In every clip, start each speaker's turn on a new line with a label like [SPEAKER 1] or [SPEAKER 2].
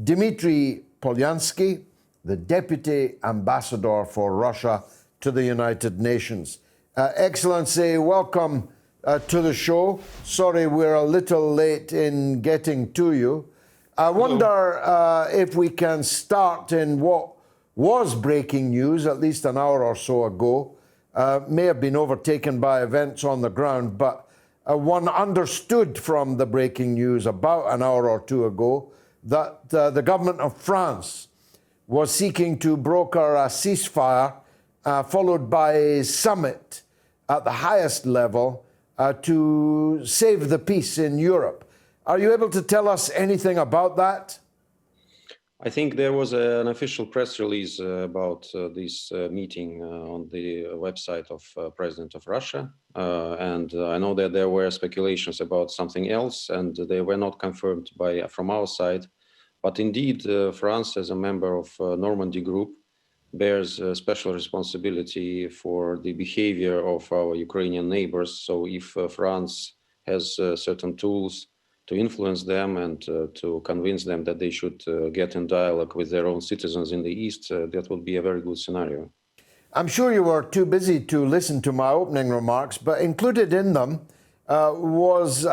[SPEAKER 1] Dmitry Polyansky, the Deputy Ambassador for Russia to the United Nations. Excellency, welcome to the show. Sorry we're a little late in getting to you. I wonder if we can start in what was breaking news at least an hour or so ago. May have been overtaken by events on the ground, but one understood from the breaking news about an hour or two ago that the government of France was seeking to broker a ceasefire followed by a summit at the highest level to save the peace in Europe. Are you able to tell us anything about that?
[SPEAKER 2] I think there was an official press release about this meeting on the website of President of Russia. And I know that there were speculations about something else, and they were not confirmed from our side. But indeed, France, as a member of Normandy Group, bears a special responsibility for the behavior of our Ukrainian neighbors. So if France has certain tools to influence them and to convince them that they should get in dialogue with their own citizens in the East, that would be a very good scenario.
[SPEAKER 1] I'm sure you were too busy to listen to my opening remarks, but included in them was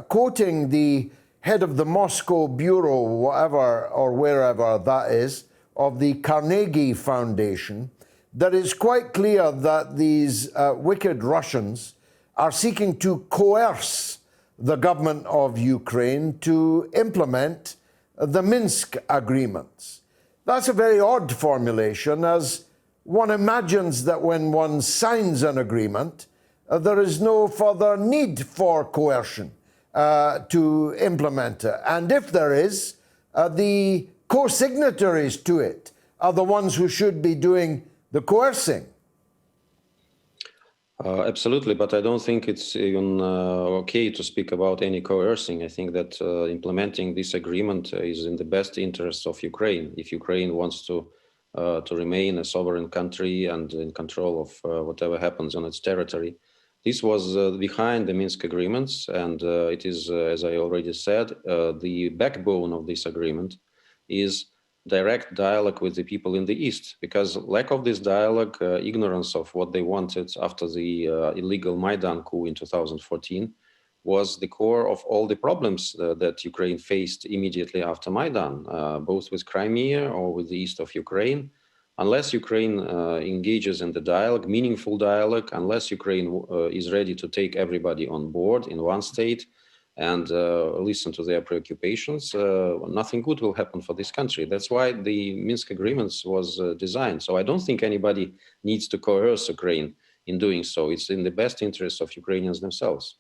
[SPEAKER 1] quoting the head of the Moscow bureau, whatever or wherever that is, of the Carnegie Foundation, that it's quite clear that these wicked Russians are seeking to coerce the government of Ukraine to implement the Minsk agreements. That's a very odd formulation, as one imagines that when one signs an agreement, there is no further need for coercion to implement it. And if there is, the co-signatories to it are the ones who should be doing the coercing.
[SPEAKER 2] Absolutely, but I don't think it's even okay to speak about any coercing. I think that implementing this agreement is in the best interests of Ukraine. If Ukraine wants to remain a sovereign country and in control of whatever happens on its territory, this was behind the Minsk agreements, and it is, as I already said, the backbone of this agreement is direct dialogue with the people in the East, because lack of this dialogue, ignorance of what they wanted after the illegal Maidan coup in 2014 was the core of all the problems that Ukraine faced immediately after Maidan, both with Crimea or with the east of Ukraine. Unless Ukraine engages in the dialogue, meaningful dialogue, unless Ukraine is ready to take everybody on board in one state, and listen to their preoccupations, nothing good will happen for this country. That's why the Minsk agreements was designed. So I don't think anybody needs to coerce Ukraine in doing so. It's in the best interest of Ukrainians themselves.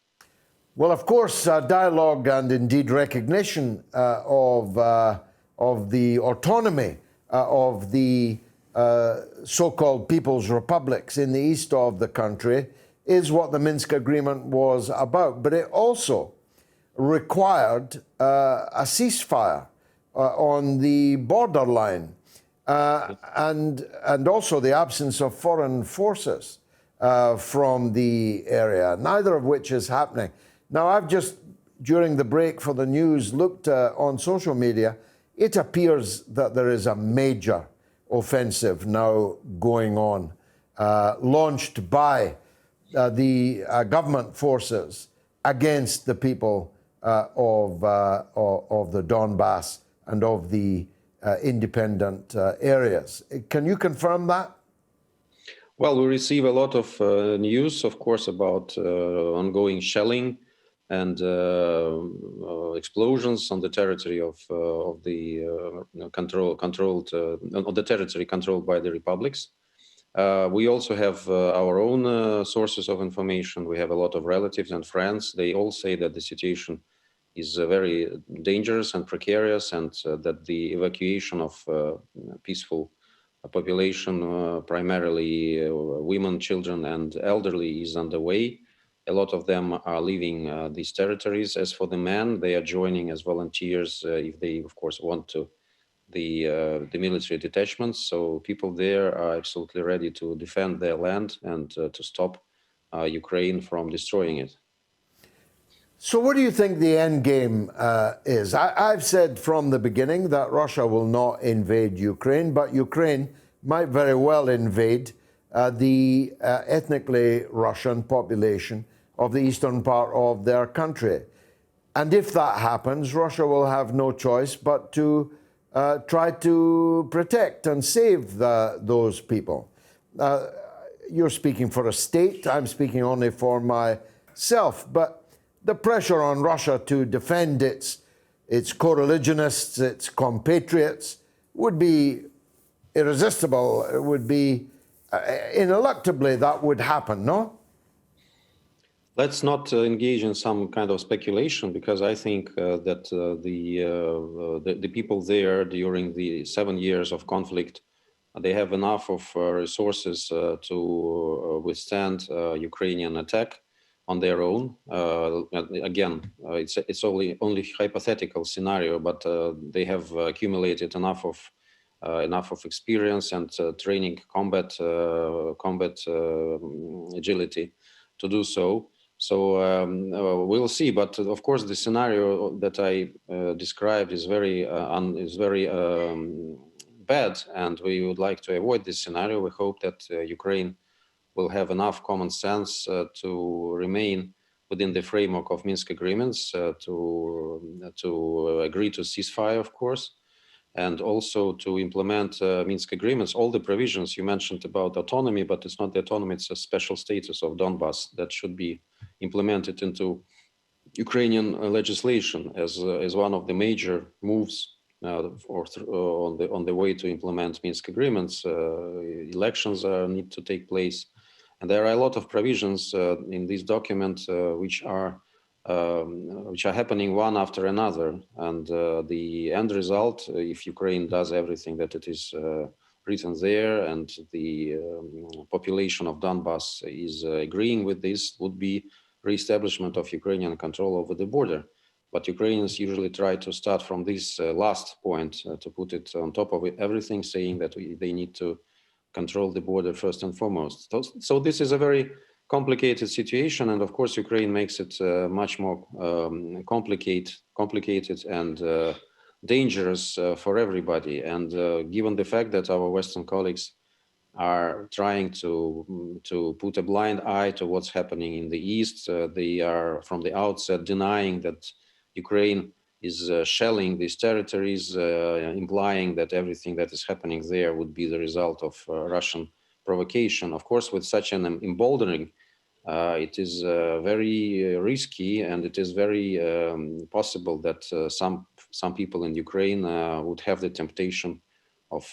[SPEAKER 1] Well, of course, dialogue and indeed recognition of the autonomy of the so-called People's Republics in the east of the country is what the Minsk agreement was about. But it also required a ceasefire on the borderline and also the absence of foreign forces from the area, neither of which is happening. Now, I've just, during the break for the news, looked on social media. It appears that there is a major offensive now going on, launched by the government forces against the people of the Donbass and of the independent areas. Can you confirm that?
[SPEAKER 2] Well, we receive a lot of news, of course, about ongoing shelling and explosions on the territory of the territory controlled by the republics. We also have our own sources of information. We have a lot of relatives and friends. They all say that the situation is very dangerous and precarious, and that the evacuation of peaceful population, primarily women, children, and elderly, is underway. A lot of them are leaving these territories. As for the men, they are joining as volunteers if they, of course, want to the military detachments. So people there are absolutely ready to defend their land and to stop Ukraine from destroying it.
[SPEAKER 1] So, what do you think the end game is? I've said from the beginning that Russia will not invade Ukraine, but Ukraine might very well invade the ethnically Russian population of the eastern part of their country. And if that happens, Russia will have no choice but to try to protect and save those people. You're speaking for a state, I'm speaking only for myself, but the pressure on Russia to defend its co-religionists, its compatriots, would be irresistible. It would be ineluctably that would happen, no?
[SPEAKER 2] Let's not engage in some kind of speculation, because I think that the people there during the 7 years of conflict, they have enough of resources to withstand Ukrainian attack on their own. Again, it's only hypothetical scenario, but they have accumulated enough of experience and training, combat agility to do so. So we'll see. But of course, the scenario that I described is very bad, and we would like to avoid this scenario. We hope that Ukraine will have enough common sense to remain within the framework of Minsk agreements, to agree to ceasefire, of course, and also to implement Minsk agreements, all the provisions you mentioned about autonomy, but it's not the autonomy, it's a special status of Donbass that should be implemented into Ukrainian legislation as one of the major moves on the way to implement Minsk agreements. Elections need to take place. And there are a lot of provisions in this document which are happening one after another. And the end result, if Ukraine does everything that it is written there, and the population of Donbass is agreeing with this, would be re-establishment of Ukrainian control over the border. But Ukrainians usually try to start from this last point, to put it on top of everything, saying that they need to control the border first and foremost. So this is a very complicated situation, and of course Ukraine makes it much more complicated and dangerous for everybody. And given the fact that our Western colleagues are trying to put a blind eye to what's happening in the East, they are from the outset denying that Ukraine is shelling these territories, implying that everything that is happening there would be the result of Russian provocation. Of course, with such an emboldening, it is very risky, and it is very possible that some people in Ukraine would have the temptation of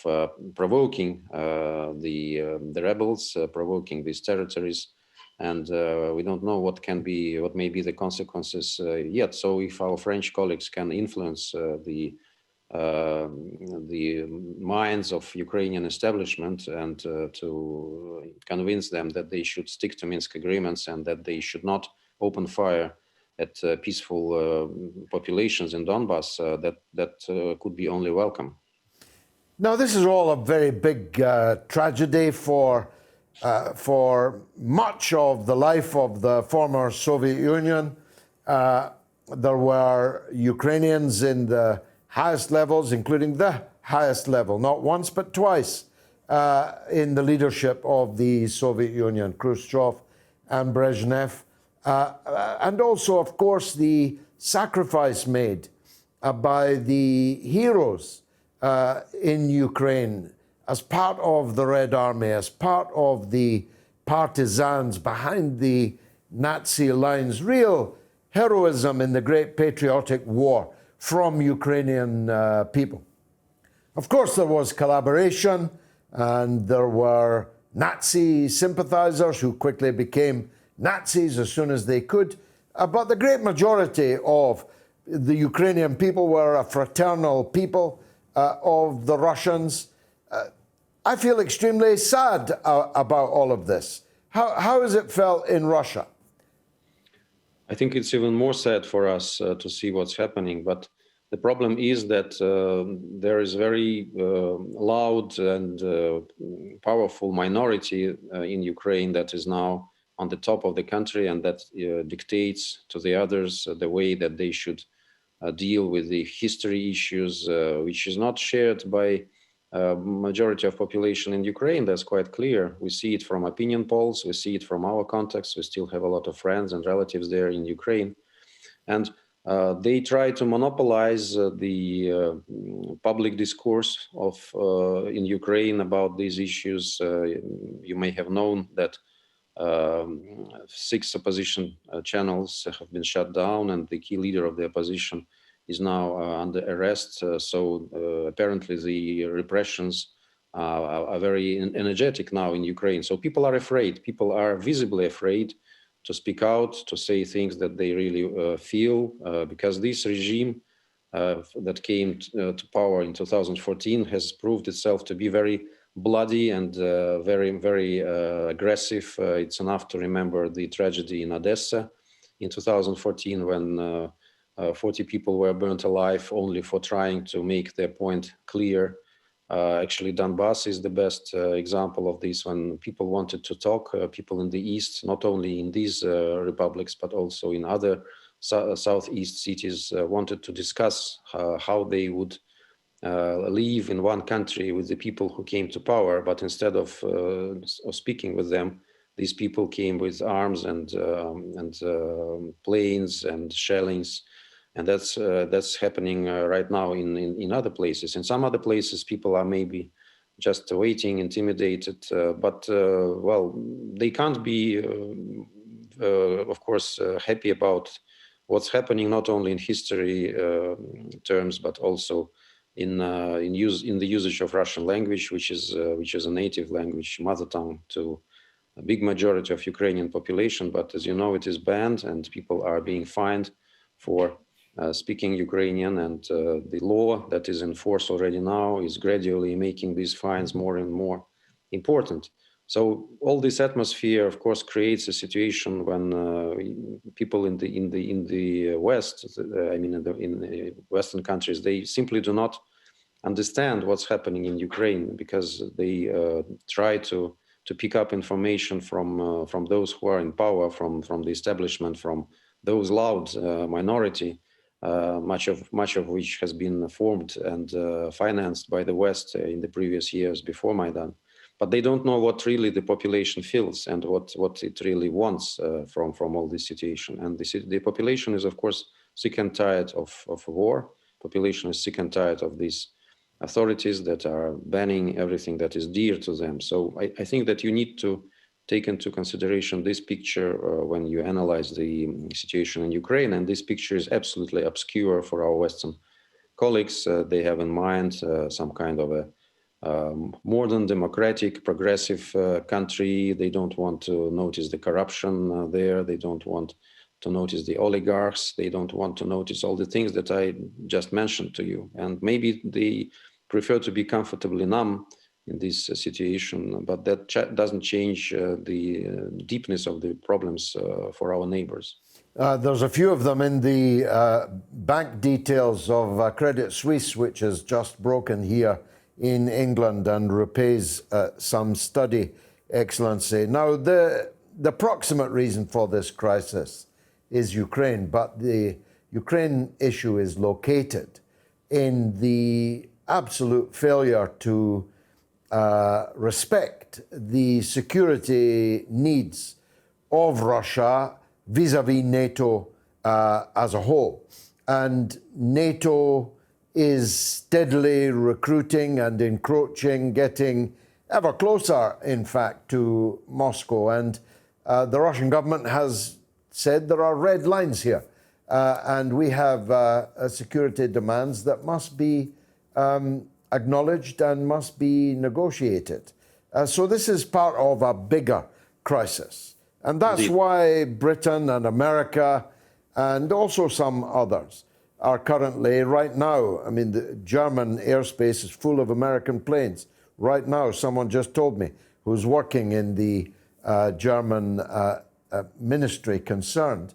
[SPEAKER 2] provoking the rebels, provoking these territories. And we don't know what may be the consequences yet. So if our French colleagues can influence the minds of Ukrainian establishment and to convince them that they should stick to Minsk agreements and that they should not open fire at peaceful populations in Donbass, that could be only welcome.
[SPEAKER 1] Now, this is all a very big tragedy for much of the life of the former Soviet Union. There were Ukrainians in the highest levels, including the highest level, not once but twice, in the leadership of the Soviet Union, Khrushchev and Brezhnev. And also, of course, the sacrifice made by the heroes in Ukraine as part of the Red Army, as part of the partisans behind the Nazi lines. Real heroism in the great patriotic war from Ukrainian people. Of course, there was collaboration, and there were Nazi sympathizers who quickly became Nazis as soon as they could. But the great majority of the Ukrainian people were a fraternal people of the Russians. I feel extremely sad about all of this. How has it felt in Russia?
[SPEAKER 2] I think it's even more sad for us to see what's happening. But the problem is that there is very loud and powerful minority in Ukraine that is now on the top of the country, and that dictates to the others the way that they should deal with the history issues, which is not shared by majority of population in Ukraine. That's quite clear. We see it from opinion polls. We see it from our context. We still have a lot of friends and relatives there in Ukraine. And they try to monopolize the public discourse of in Ukraine about these issues. You may have known that 6 opposition channels have been shut down, and the key leader of the opposition is now under arrest. So apparently the repressions are very energetic now in Ukraine. So people are afraid. People are visibly afraid to speak out, to say things that they really feel, because this regime that came to power in 2014 has proved itself to be very bloody and very aggressive. It's enough to remember the tragedy in Odessa in 2014 when 40 people were burnt alive only for trying to make their point clear. Actually, Donbass is the best example of this, when people wanted to talk, people in the East, not only in these republics, but also in other southeast cities, wanted to discuss how they would live in one country with the people who came to power. But instead of speaking with them, these people came with arms and planes and shellings. And that's happening right now in other places. In some other places, people are maybe just waiting, intimidated, but well, they can't be, of course, happy about what's happening, not only in history terms, but also in the usage of Russian language, which is a native language, mother tongue to a big majority of Ukrainian population. But as you know, it is banned, and people are being fined for speaking Ukrainian, and the law that is in force already now is gradually making these fines more and more important. So all this atmosphere, of course, creates a situation when people in the West, I mean, in the Western countries, they simply do not understand what's happening in Ukraine, because they try to pick up information from those who are in power, from the establishment, from those loud minority. Much of which has been formed and financed by the West in the previous years before Maidan. But they don't know what really the population feels and what it really wants from all this situation. And the population is, of course, sick and tired of war. Population is sick and tired of these authorities that are banning everything that is dear to them. So I think that you need to take into consideration this picture when you analyze the situation in Ukraine. And this picture is absolutely obscure for our Western colleagues. They have in mind some kind of a modern, democratic, progressive country. They don't want to notice the corruption there. They don't want to notice the oligarchs. They don't want to notice all the things that I just mentioned to you. And maybe they prefer to be comfortably numb in this situation, but that doesn't change the deepness of the problems for our neighbors.
[SPEAKER 1] There's a few of them in the bank details of Credit Suisse, which has just broken here in England and repays some study, Excellency. Now, the proximate reason for this crisis is Ukraine, but the Ukraine issue is located in the absolute failure to respect the security needs of Russia vis-a-vis NATO as a whole. And NATO is steadily recruiting and encroaching, getting ever closer, in fact, to Moscow. And the Russian government has said there are red lines here. And we have security demands that must be acknowledged and must be negotiated. So this is part of a bigger crisis. And that's
[SPEAKER 2] Indeed.
[SPEAKER 1] why Britain and America and also some others are currently, right now, I mean, the German airspace is full of American planes. Right now, someone just told me, who's working in the German ministry concerned.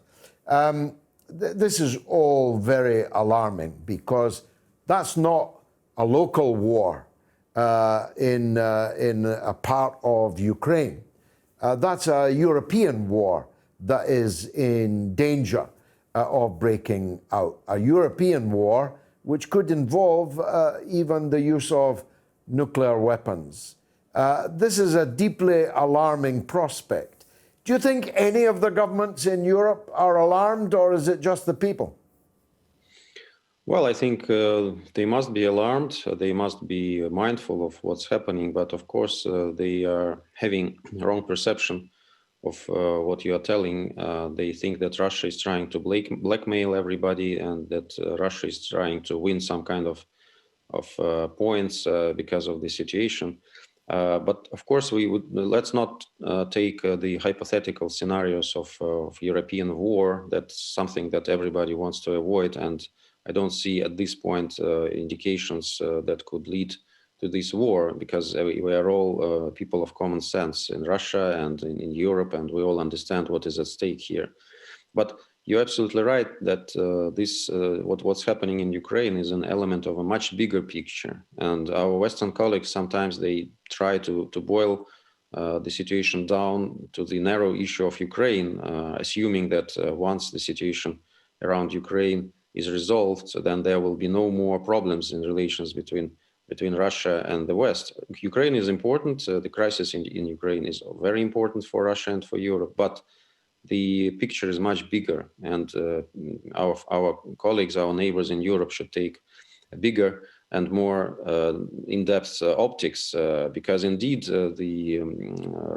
[SPEAKER 1] This is all very alarming, because that's not a local war in a part of Ukraine. That's a European war that is in danger of breaking out. A European war which could involve even the use of nuclear weapons. This is a deeply alarming prospect. Do you think any of the governments in Europe are alarmed, or is it just the people?
[SPEAKER 2] Well, I think they must be alarmed. They must be mindful of what's happening. But of course, they are having wrong perception of what you are telling. They think that Russia is trying to blackmail everybody, and that Russia is trying to win some kind of points because of the situation. But of course, let's not take the hypothetical scenarios of European war. That's something that everybody wants to avoid, and I don't see at this point indications that could lead to this war, because we are all people of common sense in Russia and in Europe, and we all understand what is at stake here. But you're absolutely right that what's happening in Ukraine is an element of a much bigger picture. And our Western colleagues, sometimes they try to boil the situation down to the narrow issue of Ukraine, assuming that once the situation around Ukraine is resolved, so then there will be no more problems in relations between Russia and the West. Ukraine is important. The crisis in Ukraine is very important for Russia and for Europe, but the picture is much bigger, and our colleagues, our neighbors in Europe should take a bigger and more in-depth optics, because indeed the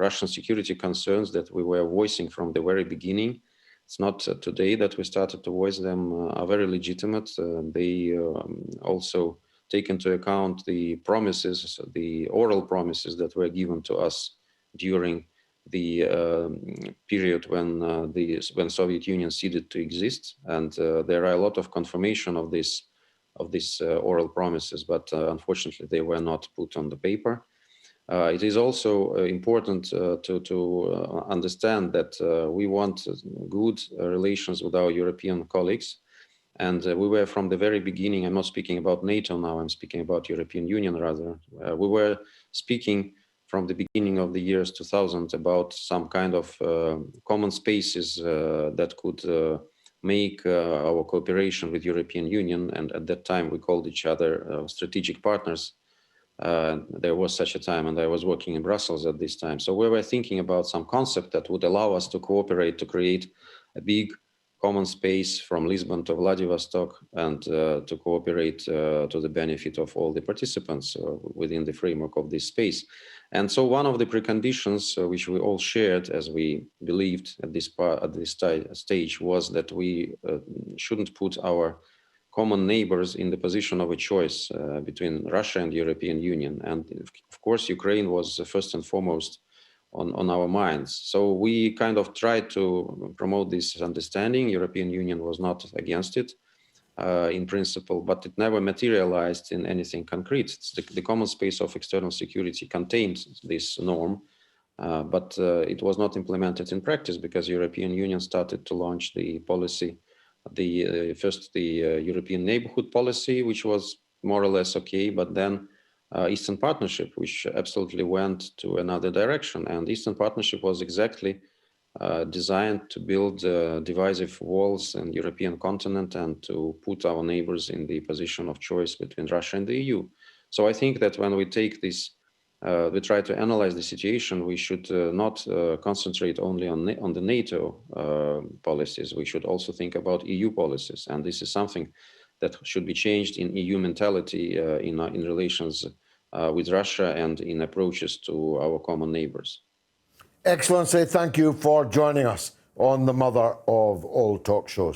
[SPEAKER 2] Russian security concerns that we were voicing from the very beginning, it's not today that we started to voice them, are very legitimate. They also take into account the promises, the oral promises that were given to us during the period when Soviet Union ceased to exist, and there are a lot of confirmation of these oral promises, but unfortunately they were not put on the paper. It is also important to understand that we want good relations with our European colleagues, and we were from the very beginning. I'm not speaking about NATO now, I'm speaking about European Union rather. We were speaking from the beginning of the years 2000 about some kind of common spaces that could make our cooperation with European Union, and at that time we called each other strategic partners. There was such a time, and I was working in Brussels at this time. So we were thinking about some concept that would allow us to cooperate, to create a big common space from Lisbon to Vladivostok, and to cooperate to the benefit of all the participants within the framework of this space. And so one of the preconditions which we all shared, as we believed at this stage, was that we shouldn't put our common neighbors in the position of a choice between Russia and the European Union. And of course, Ukraine was first and foremost on our minds. So we kind of tried to promote this understanding. European Union was not against it in principle, but it never materialized in anything concrete. The common space of external security contained this norm, but it was not implemented in practice, because European Union started to launch the policy, first the European neighborhood policy, which was more or less okay, but then Eastern Partnership, which absolutely went to another direction. And Eastern Partnership was exactly designed to build divisive walls in the European continent and to put our neighbors in the position of choice between Russia and the EU. So I think that when we take this, we try to analyze the situation, we should not concentrate only on the NATO policies. We should also think about EU policies. And this is something that should be changed in EU mentality in relations with Russia and in approaches to our common neighbors.
[SPEAKER 1] Excellency, thank you for joining us on the mother of all talk shows.